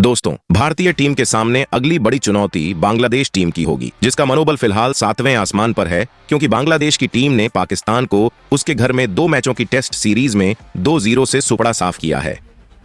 दोस्तों, भारतीय टीम के सामने अगली बड़ी चुनौती बांग्लादेश टीम की होगी, जिसका मनोबल फिलहाल 7वें आसमान पर है, क्योंकि बांग्लादेश की टीम ने पाकिस्तान को उसके घर में 2 मैचों की टेस्ट सीरीज में 2-0 से सुपड़ा साफ किया है।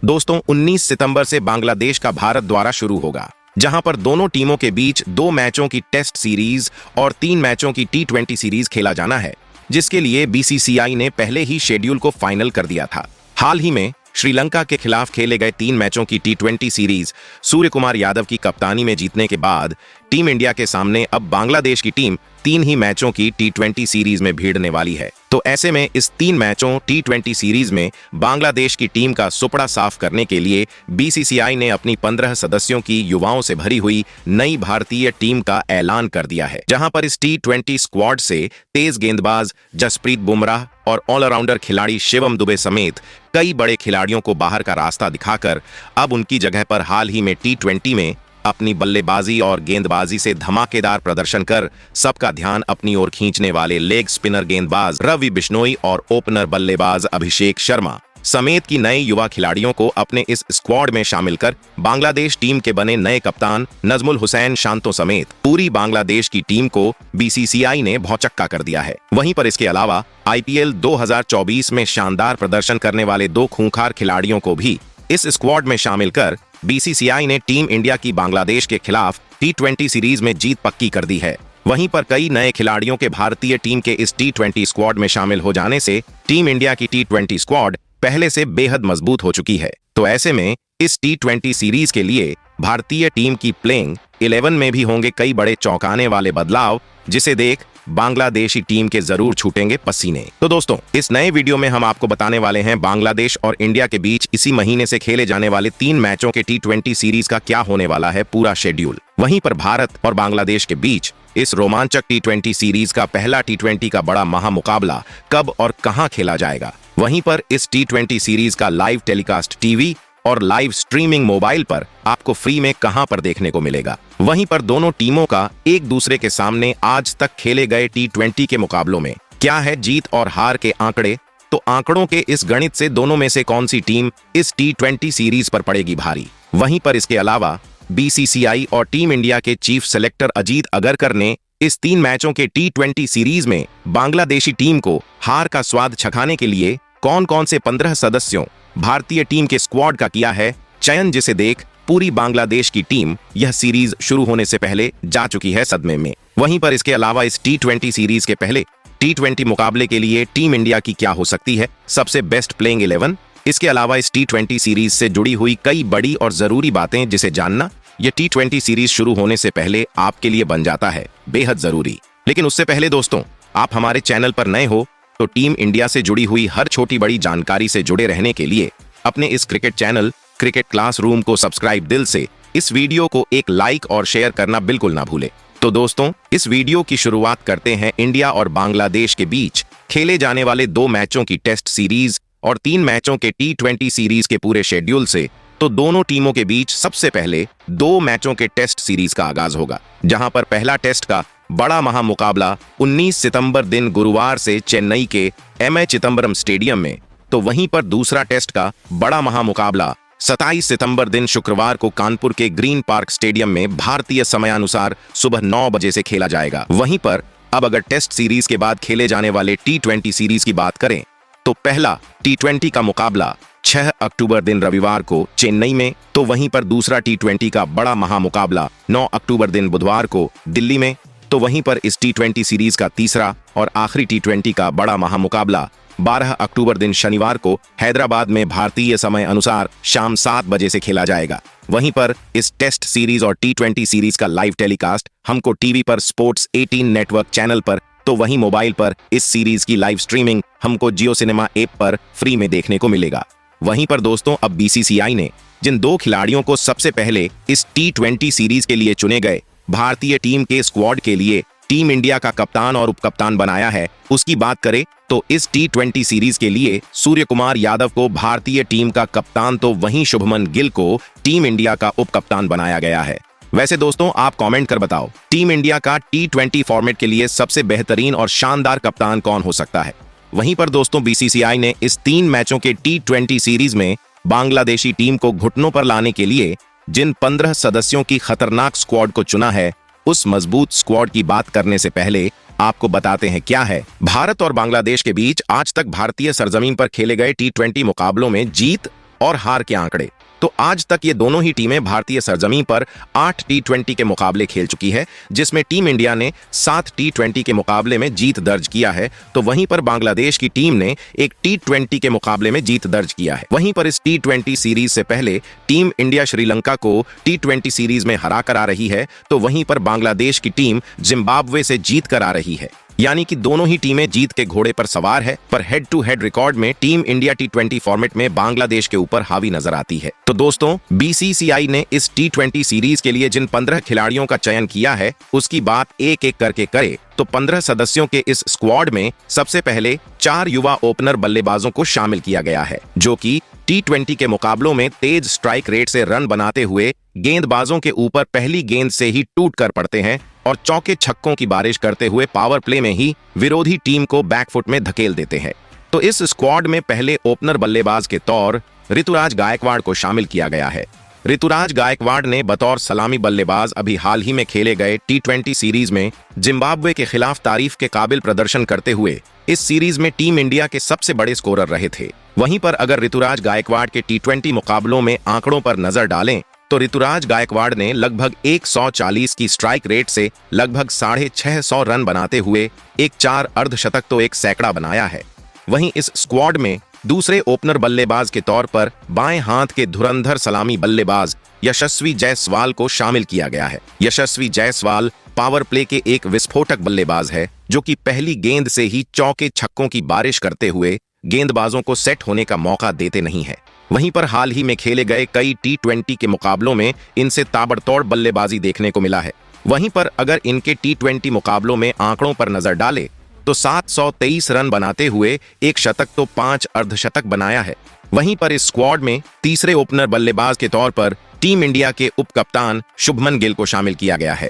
दोस्तों, 19 सितंबर से बांग्लादेश का भारत द्वारा शुरू होगा, जहां पर दोनों टीमों के बीच 2 मैचों की टेस्ट सीरीज और 3 मैचों की T20 सीरीज खेला जाना है, जिसके लिए BCCI ने पहले ही शेड्यूल को फाइनल कर दिया था। हाल ही में श्रीलंका के खिलाफ खेले गए 3 मैचों की T20 सीरीज सूर्य कुमार यादव की कप्तानी में जीतने के बाद टीम इंडिया के सामने अब बांग्लादेश की टीम 3 ही मैचों की T20 सीरीज में भिड़ने वाली है। तो ऐसे में इस 3 मैचों T20 सीरीज में बांग्लादेश की टीम का सुपड़ा साफ करने के लिए BCCI ने अपनी 15 सदस्यों की युवाओं से भरी हुई नई भारतीय टीम का ऐलान कर दिया है, जहां पर इस T20 स्क्वाड से तेज गेंदबाज जसप्रीत बुमराह और ऑलराउंडर खिलाड़ी शिवम दुबे समेत कई बड़े खिलाड़ियों को बाहर का रास्ता दिखाकर अब उनकी जगह पर हाल ही में T20 में अपनी बल्लेबाजी और गेंदबाजी से धमाकेदार प्रदर्शन कर सबका ध्यान अपनी ओर खींचने वाले लेग स्पिनर गेंदबाज रवि बिश्नोई और ओपनर बल्लेबाज अभिषेक शर्मा समेत की नए युवा खिलाड़ियों को अपने इस स्क्वाड में शामिल कर बांग्लादेश टीम के बने नए कप्तान नजमुल हुसैन शांतो समेत पूरी बांग्लादेश की टीम को BCCI ने भौचक्का कर दिया है। वहीं पर इसके अलावा IPL 2024 में शानदार प्रदर्शन करने वाले 2 खूंखार खिलाड़ियों को भी इस स्क्वाड में शामिल कर BCCI ने टीम इंडिया की बांग्लादेश के खिलाफ T20 सीरीज में जीत पक्की कर दी है। वहीं पर कई नए खिलाड़ियों के भारतीय टीम के इस T20 स्क्वाड में शामिल हो जाने से टीम इंडिया की T20 स्क्वाड पहले से बेहद मजबूत हो चुकी है। तो ऐसे में इस T20 सीरीज के लिए भारतीय टीम की प्लेइंग 11 में भी होंगे कई बड़े चौंकाने वाले बदलाव, जिसे देख बांग्लादेशी टीम के जरूर छूटेंगे पसीने। तो दोस्तों, इस नए वीडियो में हम आपको बताने वाले हैं बांग्लादेश और इंडिया के बीच इसी महीने से खेले जाने वाले 3 मैचों के T20 सीरीज का क्या होने वाला है पूरा शेड्यूल। वहीं पर भारत और बांग्लादेश के बीच इस रोमांचक T20 सीरीज का पहला T20 का बड़ा महामुकाबला कब और कहां खेला जाएगा। वहीं पर इस T20 सीरीज का लाइव टेलीकास्ट टीवी और लाइव स्ट्रीमिंग मोबाइल पर आपको फ्री में कहां पर देखने को मिलेगा। वहीं पर दोनों टीमों का एक दूसरे के सामने आज तक खेले गए T20 के मुकाबलों में क्या है जीत और हार के आंकड़े, तो आंकड़ों के इस गणित से दोनों में से कौन सी टीम इस T20 सीरीज पर पड़ेगी भारी। वहीं पर इसके अलावा BCCI और टीम इंडिया के चीफ सेलेक्टर अजीत अगरकर ने इस 3 मैचों के T20 सीरीज में बांग्लादेशी टीम को हार का स्वाद चखाने के लिए कौन कौन से 15 सदस्यों भारतीय टीम के स्क्वाड का किया है चयन, जिसे देख पूरी बांग्लादेश की टीम यह सीरीज शुरू होने से पहले जा चुकी है सदमे में। वहीं पर इसके अलावा इस T20 सीरीज के पहले T20 मुकाबले के लिए टीम इंडिया की क्या हो सकती है सबसे बेस्ट प्लेइंग 11। इसके अलावा इस T20 सीरीज से जुड़ी हुई कई बड़ी और जरूरी बातें जिसे जानना यह T20 सीरीज शुरू होने से पहले आपके लिए बन जाता है बेहद जरूरी। लेकिन उससे पहले दोस्तों, आप हमारे चैनल पर नए हो तो टीम इंडिया से जुड़ी हुई हर छोटी बड़ी जानकारी से जुड़े रहने के लिए अपने इस क्रिकेट चैनल क्रिकेट क्लासरूम को सब्सक्राइब दिल से, इस वीडियो को एक लाइक और शेयर करना बिल्कुल ना भूले। तो दोस्तों, इस वीडियो की शुरुआत करते हैं इंडिया और बांग्लादेश के बीच खेले जाने वाले 2 मैचों की टेस्ट सीरीज और 3 मैचों के T20 सीरीज के पूरे शेड्यूल से। तो दोनों टीमों के बीच सबसे पहले 2 मैचों के टेस्ट सीरीज का आगाज होगा, जहां पर पहला टेस्ट का बड़ा महामुकाबला 19 सितंबर दिन गुरुवार से चेन्नई के MA चिदंबरम स्टेडियम में, तो वहीं पर दूसरा टेस्ट का बड़ा महामुकाबला 27 सितंबर दिन शुक्रवार को कानपुर के ग्रीन पार्क स्टेडियम में भारतीय समयानुसार सुबह 9 बजे से खेला जाएगा। वहीं पर अब अगर टेस्ट सीरीज के बाद खेले जाने वाले T20 सीरीज की बात करें तो पहला T20 का मुकाबला 6 अक्टूबर दिन रविवार को चेन्नई में, तो वहीं पर दूसरा T20 का बड़ा महामुकाबला 9 अक्टूबर दिन बुधवार को दिल्ली में, तो वहीं पर इस T20 सीरीज का तीसरा और आखिरी T20 का बड़ा महामुकाबला 12 अक्टूबर दिन शनिवार को हैदराबाद में भारतीय समय अनुसार शाम 7 बजे से खेला जाएगा। वहीं पर इस टेस्ट सीरीज और T20 सीरीज का लाइव टेलीकास्ट हमको टीवी पर स्पोर्ट्स 18 नेटवर्क चैनल पर, तो वहीं मोबाइल पर इस सीरीज की लाइव स्ट्रीमिंग हमको जियो सिनेमा ऐप पर फ्री में देखने को मिलेगा। वहीं पर दोस्तों, अब BCCI ने जिन 2 खिलाड़ियों को सबसे पहले इस T20 सीरीज के लिए चुने गए भारतीय टीम के स्क्वाड के लिए टीम इंडिया का कप्तान और उपकप्तान बनाया है, उसकी बात करें तो इस T20 सीरीज के लिए सूर्य कुमार यादव को भारतीय टीम का कप्तान, तो वहीं शुभमन गिल को टीम इंडिया का उपकप्तान बनाया गया है। वैसे दोस्तों, आप कमेंट कर बताओ टीम इंडिया का T20 फॉर्मेट के लिए सबसे बेहतरीन और शानदार कप्तान कौन हो सकता है। वहीं पर दोस्तों, BCCI ने इस 3 मैचों के T20 सीरीज में बांग्लादेशी टीम को घुटनों पर लाने के लिए जिन 15 सदस्यों की खतरनाक स्क्वाड को चुना है, उस मजबूत स्क्वाड की बात करने से पहले आपको बताते हैं क्या है भारत और बांग्लादेश के बीच आज तक भारतीय सरजमीन पर खेले गए T20 मुकाबलों में जीत और हार के आंकड़े। तो आज तक ये दोनों ही टीमें भारतीय सरजमीन पर 8 T20 के मुकाबले खेल चुकी है, जिसमें टीम इंडिया ने 7 T20 के मुकाबले में जीत दर्ज किया है, तो वहीं पर बांग्लादेश की टीम ने एक T20 के मुकाबले में जीत दर्ज किया है। वहीं पर इस T20 सीरीज से पहले टीम इंडिया श्रीलंका को T20 सीरीज में हरा कर आ रही है, तो वहीं पर बांग्लादेश की टीम जिम्बाब्वे से जीत कर आ रही है। यानी कि दोनों ही टीमें जीत के घोड़े पर सवार है, पर हेड टू हेड रिकॉर्ड में टीम इंडिया T20 फॉर्मेट में बांग्लादेश के ऊपर हावी नजर आती है। तो दोस्तों, BCCI ने इस T20 सीरीज के लिए जिन 15 खिलाड़ियों का चयन किया है, उसकी बात एक एक करके करे तो 15 सदस्यों के इस स्क्वाड में सबसे पहले 4 युवा ओपनर बल्लेबाजों को शामिल किया गया है, जो कि T20 के मुकाबलों में तेज स्ट्राइक रेट से रन बनाते हुए गेंदबाजों के ऊपर पहली गेंद से ही टूट कर पड़ते हैं और चौके छक्कों की बारिश करते हुए पावर प्ले में ही विरोधी टीम को बैकफुट में धकेल देते हैं। तो इस स्क्वाड में पहले ओपनर बल्लेबाज के तौर ऋतुराज गायकवाड़ को शामिल किया गया है। ऋतुराज गायकवाड़ ने बतौर सलामी बल्लेबाज अभी हाल ही में खेले गए T20 सीरीज में जिम्बाब्वे के खिलाफ तारीफ के काबिल प्रदर्शन करते हुए इस सीरीज में टीम इंडिया के सबसे बड़े स्कोरर रहे थे। वहीं पर अगर ऋतुराज गायकवाड़ के T20 मुकाबलों में आंकड़ों पर नजर डालें तो ऋतुराज गायकवाड़ ने लगभग 140 की स्ट्राइक रेट से लगभग 650 रन बनाते हुए एक 4 अर्धशतक तो एक सैकड़ा बनाया है। वहीं इस स्क्वाड में दूसरे ओपनर बल्लेबाज के तौर पर बाएं हाथ के धुरंधर सलामी बल्लेबाज यशस्वी जायसवाल को शामिल किया गया है। यशस्वी जायसवाल पावर प्ले के एक विस्फोटक बल्लेबाज है, जो कि पहली गेंद से ही चौके छक्कों की बारिश करते हुए गेंदबाजों को सेट होने का मौका देते नहीं है। वहीं पर हाल ही में खेले गए कई T20 के मुकाबलों में इनसे ताबड़तोड़ बल्लेबाजी देखने को मिला है। वहीं पर अगर इनके T20 मुकाबलों में आंकड़ों पर नजर डाले तो 723 रन बनाते हुए एक शतक तो 5 अर्धशतक बनाया है। वहीं पर इस स्क्वाड में तीसरे ओपनर बल्लेबाज के तौर पर टीम इंडिया के उप कप्तान शुभमन गिल को शामिल किया गया है।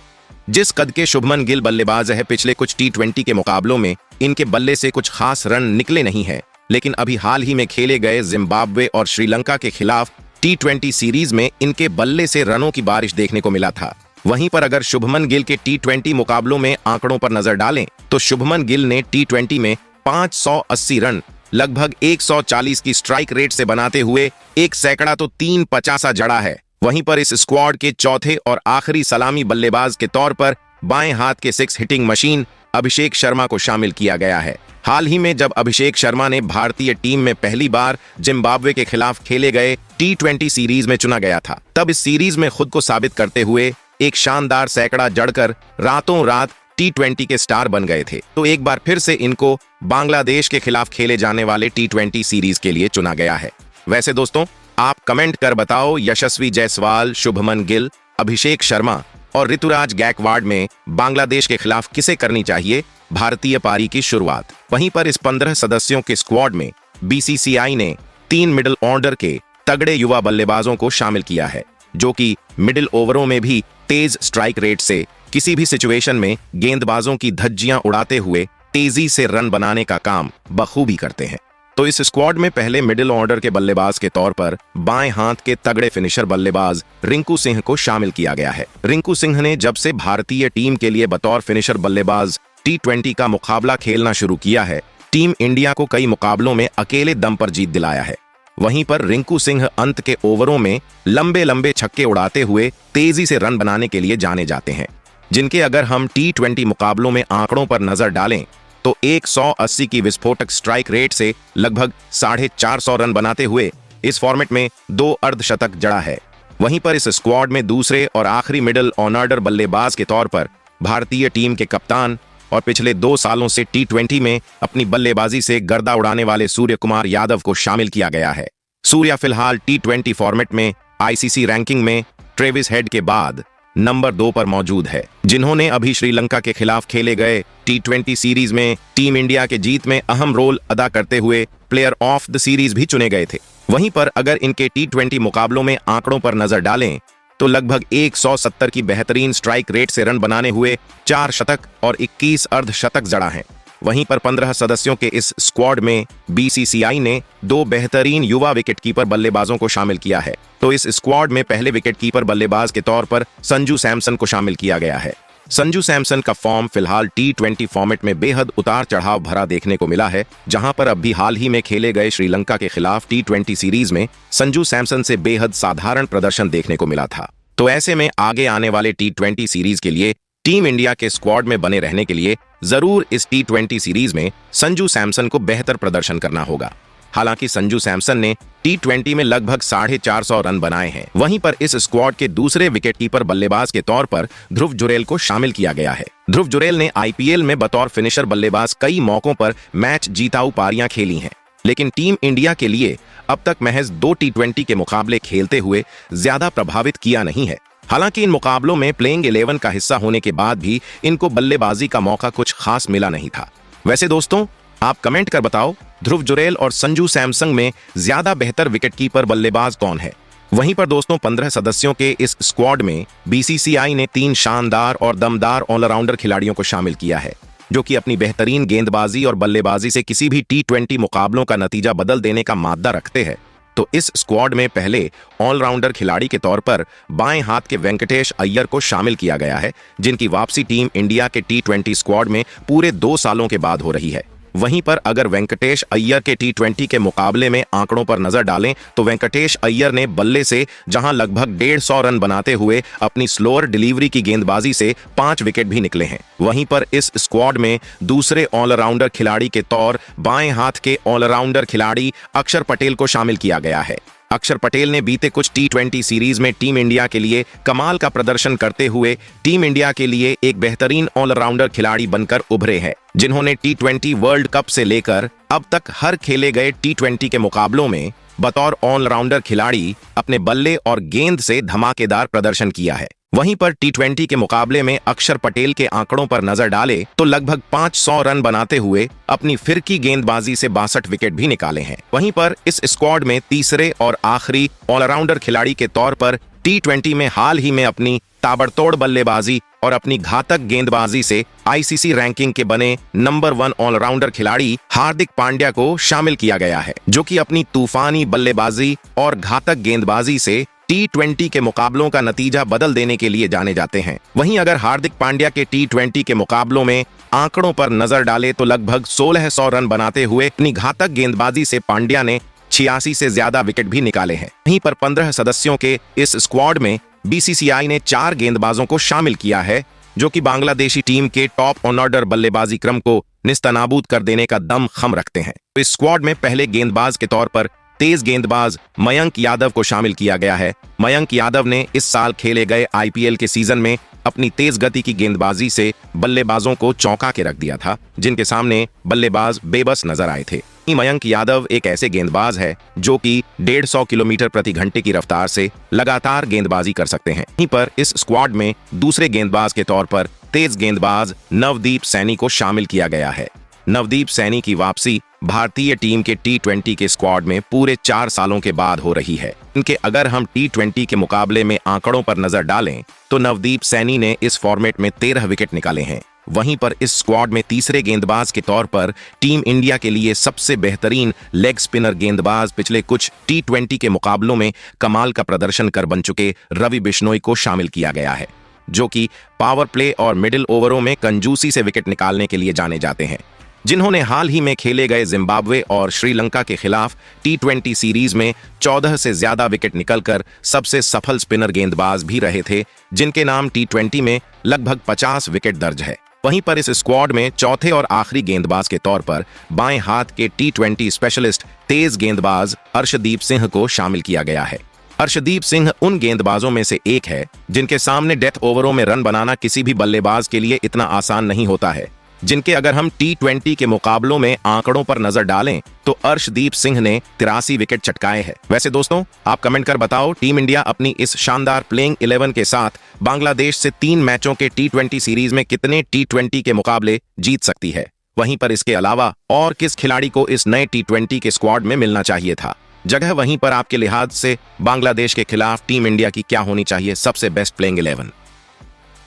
जिस कद के शुभमन गिल बल्लेबाज है, पिछले कुछ T20 के मुकाबलों में इनके बल्ले से कुछ खास रन निकले नहीं है, लेकिन अभी हाल ही में खेले गए जिम्बाब्वे और श्रीलंका के खिलाफ T20 सीरीज में इनके बल्ले से रनों की बारिश देखने को मिला था। वहीं पर अगर शुभमन गिल के T20 मुकाबलों में आंकड़ों पर नजर डालें तो शुभमन गिल ने T20 में 580 रन लगभग 140 की स्ट्राइक रेट से बनाते हुए एक सैकड़ा तो 350 जड़ा है। वहीं पर इस स्क्वाड के चौथे और आखिरी सलामी बल्लेबाज के तौर पर बाएं हाथ के 6 हिटिंग मशीन अभिषेक शर्मा को शामिल किया गया है। हाल ही में जब अभिषेक शर्मा ने भारतीय टीम में पहली बार जिम्बाब्वे के खिलाफ खेले गए T20 सीरीज में चुना गया था, तब इस सीरीज में खुद को साबित करते हुए एक शानदार सैकड़ा जड़कर रातों रात T20 के स्टार बन गए थे। तो एक बार फिर से इनको बांग्लादेश के खिलाफ खेले जाने वाले T20 सीरीज के लिए चुना गया है। वैसे दोस्तों, आप कमेंट कर बताओ, यशस्वी जायसवाल, शुभमन गिल, अभिषेक शर्मा और ऋतुराज गायकवाड़ में बांग्लादेश के खिलाफ किसे करनी चाहिए भारतीय पारी की शुरुआत। वहीं पर इस 15 सदस्यों के स्क्वाड में BCCI ने 3 मिडिल ऑर्डर के तगड़े युवा बल्लेबाजों को शामिल किया है, जो कि मिडिल ओवरों में भी तेज स्ट्राइक रेट से किसी भी सिचुएशन में गेंदबाजों की धज्जियां उड़ाते हुए तेजी से रन बनाने का काम बखूबी करते हैं। तो इस स्क्वाड में पहले मिडिल ऑर्डर के बल्लेबाज के तौर पर बाएं हाथ के तगड़े फिनिशर बल्लेबाज रिंकू सिंह को शामिल किया गया है। रिंकू सिंह ने जब से भारतीय टीम के लिए बतौर फिनिशर बल्लेबाज T20 का मुकाबला खेलना शुरू किया है, टीम इंडिया को कई मुकाबलों में अकेले दम पर जीत दिलाया है। वहीं पर रिंकू सिंह अंत के ओवरों में लंबे लंबे छक्के उड़ाते हुए तेजी से रन बनाने के लिए जाने जाते हैं, जिनके अगर हम T20 मुकाबलों में आंकड़ों पर नजर डालें तो 180 की विस्फोटक स्ट्राइक रेट से लगभग 450 रन बनाते हुए इस फॉर्मेट में 2 अर्धशतक जड़ा है। वहीं पर इस स्क्वाड में दूसरे और आखिरी मिडिल ऑर्डर बल्लेबाज के तौर पर भारतीय टीम के कप्तान और पिछले 2 सालों से T20 में अपनी बल्लेबाजी से गर्दा उड़ाने वाले सूर्य कुमार यादव को शामिल किया गया है। सूर्या फिलहाल T20 फॉर्मेट में ICC रैंकिंग में ट्रेविस हेड के बाद नंबर 2 पर मौजूद है, जिन्होंने अभी श्रीलंका के खिलाफ खेले गए T20 सीरीज में टीम इंडिया के जीत में अहम रोल अदा करते हुए प्लेयर ऑफ द सीरीज भी चुने गए थे। वहीं पर अगर इनके T20 मुकाबलों में आंकड़ों पर नजर डालें तो लगभग 170 की बेहतरीन स्ट्राइक रेट से रन बनाने हुए 4 शतक और 21 अर्धशतक जड़ा हैं। वहीं पर 15 सदस्यों के इस स्क्वाड में बीसीसीआई ने 2 बेहतरीन युवा विकेटकीपर बल्लेबाजों को शामिल किया है। तो इस स्क्वाड में पहले विकेटकीपर बल्लेबाज के तौर पर संजू सैमसन को शामिल किया गया है। संजू सैमसन का फॉर्म फिलहाल टी20 फॉर्मेट में बेहद उतार चढ़ाव भरा देखने को मिला है, जहां पर अब भी हाल ही में खेले गए श्रीलंका के खिलाफ टी20 सीरीज में संजू सैमसन से बेहद साधारण प्रदर्शन देखने को मिला था। तो ऐसे में आगे आने वाले टी20 सीरीज के लिए टीम इंडिया के स्क्वाड में बने रहने के लिए जरूर इस टी20 सीरीज में संजू सैमसन को बेहतर प्रदर्शन करना होगा। हालांकि संजू सैमसन ने टी20 में लगभग 450 रन बनाए हैं। वहीं पर इस स्क्वाड के दूसरे विकेटकीपर बल्लेबाज के तौर पर ध्रुव जुरैल को शामिल किया गया है। ध्रुव जुरैल ने आईपीएल में बतौर फिनिशर बल्लेबाज कई मौकों पर मैच जीताऊ पारियां खेली हैं, लेकिन टीम इंडिया के लिए अब तक महज 2 टी20 के मुकाबले खेलते हुए ज्यादा प्रभावित किया नहीं है। हालांकि इन मुकाबलों में प्लेइंग 11 का हिस्सा होने के बाद भी इनको बल्लेबाजी का मौका कुछ खास मिला नहीं था। वैसे दोस्तों, आप कमेंट कर बताओ, ध्रुव जुरैल और संजू सैमसन में ज्यादा बेहतर विकेटकीपर बल्लेबाज कौन है? वहीं पर दोस्तों, 15 सदस्यों के इस स्क्वाड में बीसीसीआई ने 3 शानदार और दमदार ऑलराउंडर खिलाड़ियों को शामिल किया है, जो कि अपनी बेहतरीन गेंदबाजी और बल्लेबाजी से किसी भी टी20 मुकाबलों का नतीजा बदल देने का मादा रखते हैं। तो इस स्क्वाड में पहले ऑलराउंडर खिलाड़ी के तौर पर बाएं हाथ के वेंकटेश अय्यर को शामिल किया गया है, जिनकी वापसी टीम इंडिया के टी20 स्क्वाड में पूरे 2 सालों के बाद हो रही है। वहीं पर अगर वेंकटेश अय्यर के टी20 के मुकाबले में आंकड़ों पर नजर डालें तो वेंकटेश अय्यर ने बल्ले से जहां लगभग 150 रन बनाते हुए अपनी स्लोअर डिलीवरी की गेंदबाजी से 5 विकेट भी निकले हैं। वहीं पर इस स्क्वाड में दूसरे ऑलराउंडर खिलाड़ी के तौर बाएं हाथ के ऑलराउंडर खिलाड़ी अक्षर पटेल को शामिल किया गया है। अक्षर पटेल ने बीते कुछ टी20 सीरीज में टीम इंडिया के लिए कमाल का प्रदर्शन करते हुए टीम इंडिया के लिए एक बेहतरीन ऑलराउंडर खिलाड़ी बनकर उभरे हैं, जिन्होंने टी20 वर्ल्ड कप से लेकर अब तक हर खेले गए टी20 के मुकाबलों में बतौर ऑलराउंडर खिलाड़ी अपने बल्ले और गेंद से धमाकेदार प्रदर्शन किया है। वहीं पर टी20 के मुकाबले में अक्षर पटेल के आंकड़ों पर नजर डाले तो लगभग 500 रन बनाते हुए अपनी फिरकी गेंदबाजी से 62 विकेट भी निकाले हैं। वहीं पर इस स्क्वाड में तीसरे और आखिरी ऑलराउंडर खिलाड़ी के तौर पर टी20 में हाल ही में अपनी ताबड़तोड़ बल्लेबाजी और अपनी घातक गेंदबाजी से आईसीसी रैंकिंग के बने नंबर 1 ऑलराउंडर खिलाड़ी हार्दिक पांड्या को शामिल किया गया है, जो कि अपनी तूफानी बल्लेबाजी और घातक गेंदबाजी से टी20 के मुकाबलों का नतीजा बदल देने के लिए जाने जाते हैं। वहीं अगर हार्दिक पांड्या के टी20 के मुकाबलों में आंकड़ों पर नजर डाले तो लगभग 1600 रन बनाते हुए अपनी घातक गेंदबाजी से पांड्या ने 86 से ज्यादा विकेट भी निकाले हैं। वहीं पर 15 सदस्यों के इस स्क्वाड में बीसीसीआई ने 4 गेंदबाजों को शामिल किया है, जो कि बांग्लादेशी टीम के टॉप ऑर्डर बल्लेबाजी क्रम को निस्तनाबूद कर देने का दम खम रखते हैं। इस स्क्वाड में पहले गेंदबाज के तौर पर तेज गेंदबाज मयंक यादव को शामिल किया गया है। मयंक यादव ने इस साल खेले गए आईपीएल के सीजन में अपनी तेज गति की गेंदबाजी से बल्लेबाजों को चौंका के रख दिया था, जिनके सामने बल्लेबाज बेबस नजर आए थे। मयंक यादव एक ऐसे गेंदबाज है जो कि 150 किलोमीटर प्रति घंटे की रफ्तार से लगातार गेंदबाजी कर सकते हैं। वहीं पर इस स्क्वाड में दूसरे गेंदबाज के तौर पर तेज गेंदबाज नवदीप सैनी को शामिल किया गया है। नवदीप सैनी की वापसी भारतीय टीम के टी20 के स्क्वाड में पूरे 4 सालों के बाद हो रही है। इनके अगर हम टी20 के मुकाबले में आंकड़ों पर नजर डालें तो नवदीप सैनी ने इस फॉर्मेट में 13 विकेट निकाले हैं। वहीं पर इस स्क्वाड में तीसरे गेंदबाज के तौर पर टीम इंडिया के लिए सबसे बेहतरीन लेग स्पिनर गेंदबाज पिछले कुछ टी20 के मुकाबलों में कमाल का प्रदर्शन कर बन चुके रवि बिश्नोई को शामिल किया गया है, जो कि पावर प्ले और मिडिल ओवरों में कंजूसी से विकेट निकालने के लिए जाने जाते हैं, जिन्होंने हाल ही में खेले गए जिम्बाब्वे और श्रीलंका के खिलाफ टी20 सीरीज में 14 से ज्यादा विकेट निकलकर सबसे सफल स्पिनर गेंदबाज भी रहे थे, जिनके नाम टी20 में लगभग 50 विकेट दर्ज है। वहीं पर इस स्क्वाड में चौथे और आखिरी गेंदबाज के तौर पर बाएं हाथ के टी20 स्पेशलिस्ट तेज गेंदबाज अर्शदीप सिंह को शामिल किया गया है। अर्शदीप सिंह उन गेंदबाजों में से एक है जिनके सामने डेथ ओवरों में रन बनाना किसी भी बल्लेबाज के लिए इतना आसान नहीं होता है, जिनके अगर हम टी20 के मुकाबलों में आंकड़ों पर नजर डालें तो अर्शदीप सिंह ने 83 विकेट चटकाए हैं। वैसे दोस्तों, आप कमेंट कर बताओ, टीम इंडिया अपनी इस शानदार प्लेइंग 11 के साथ बांग्लादेश से 3 मैचों के टी20 सीरीज में कितने टी20 के मुकाबले जीत सकती है? वहीं पर इसके अलावा और किस खिलाड़ी को इस नए टी20 के स्क्वाड में मिलना चाहिए था? जगह वहीं पर आपके लिहाज से बांग्लादेश के खिलाफ टीम इंडिया की क्या होनी चाहिए सबसे बेस्ट प्लेइंग 11?